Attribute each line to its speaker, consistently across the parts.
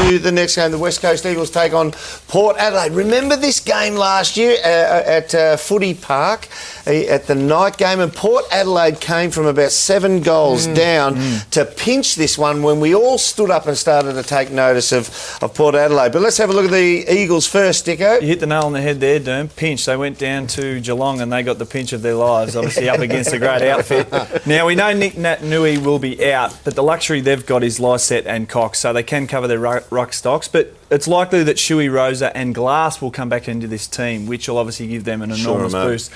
Speaker 1: to the next game. The West Coast Eagles take on Port Adelaide. Remember this game last year at Footy Park at the night game, and Port Adelaide came from about 7 goals down to pinch this one when we all stood up and started to take notice of Port Adelaide. But let's have a look at the Eagles first, Dicko.
Speaker 2: You hit the nail on the head there, Doom. Pinch. They went down to Geelong and they got the pinch of their lives, obviously up against a great outfit. Now, we know Nick Nui will be out, but the luxury they've got is Lysette and Cox, so they can cover their ruck stocks. But it's likely that Shuey, Rosa and Glass will come back into this team, which will obviously give them an enormous boost.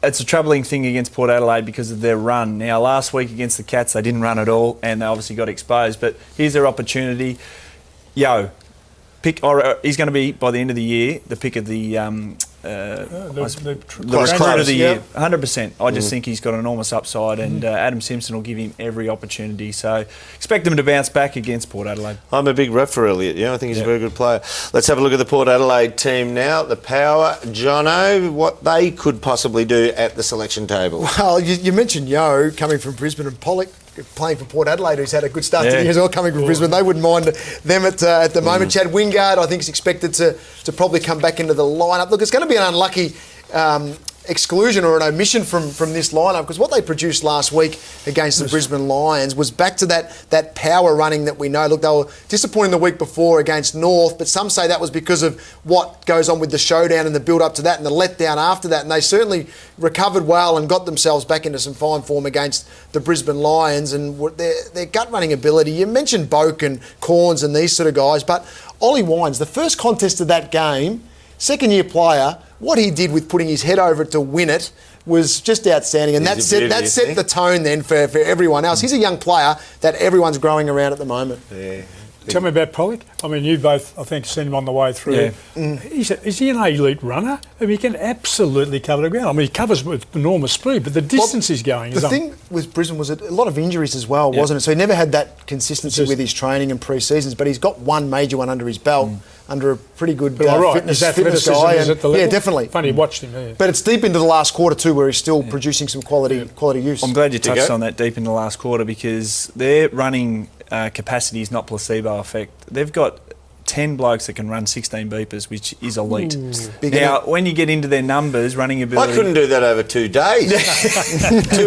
Speaker 2: It's a troubling thing against Port Adelaide because of their run. Now, last week against the Cats, they didn't run at all and they obviously got exposed. But here's their opportunity. He's going to be, by the end of the year, the pick of the recruit of the year, 100%. I just think he's got an enormous upside, and Adam Simpson will give him every opportunity. So expect him to bounce back against Port Adelaide.
Speaker 1: I'm a big rep for Elliott. I think he's a very good player. Let's have a look at the Port Adelaide team now. The Power, Jono, what they could possibly do at the selection table.
Speaker 3: Well, you mentioned Yo coming from Brisbane and Pollock playing for Port Adelaide, who's had a good start to the year as well, coming from Brisbane. They wouldn't mind them at the moment. Chad Wingard, I think, is expected to probably come back into the lineup. Look, it's going to be an unlucky exclusion or an omission from this lineup, because what they produced last week against the Brisbane Lions was back to that power running that we know. Look, they were disappointing the week before against North, but some say that was because of what goes on with the showdown and the build-up to that and the letdown after that, and they certainly recovered well and got themselves back into some fine form against the Brisbane Lions, and their gut-running ability. You mentioned Boak and Corns and these sort of guys, but Ollie Wines, the first contest of that game, second-year player, what he did with putting his head over it to win it was just outstanding. And that set the tone then for everyone else. He's a young player that everyone's growing around at the moment. Yeah.
Speaker 4: Tell me about Pollock. I mean, you both, I think, seen him on the way through. Yeah. Is he an elite runner? I mean, he can absolutely cover the ground. I mean, he covers with enormous speed, but the distance he's going is...
Speaker 3: The thing with Brisbane was a lot of injuries as well, wasn't it? So he never had that consistency with his training and pre-seasons, but he's got one major one under his belt, under a pretty good fitness guy.
Speaker 4: Is at the level?
Speaker 3: Yeah, definitely.
Speaker 4: Funny, watched him there.
Speaker 3: But it's deep into the last quarter too, where he's still producing some quality use.
Speaker 2: I'm glad you touched on that deep in the last quarter, because their running capacity is not placebo effect. They've got 10 blokes that can run 16 beepers, which is elite. Now, when you get into their numbers, running ability...
Speaker 1: I couldn't do that over 2 days. 2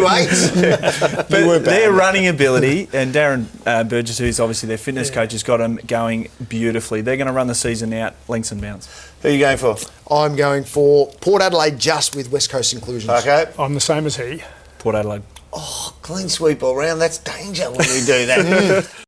Speaker 1: 8s.
Speaker 2: But their running ability, and Darren Burgess, who's obviously their fitness coach, has got them going beautifully. They're going to run the season out, lengths and bounds.
Speaker 1: Who are you going for?
Speaker 3: I'm going for Port Adelaide, just with West Coast inclusions.
Speaker 1: Okay.
Speaker 4: I'm the same as he.
Speaker 2: Port Adelaide.
Speaker 1: Oh, clean sweep all round. That's danger when you do that.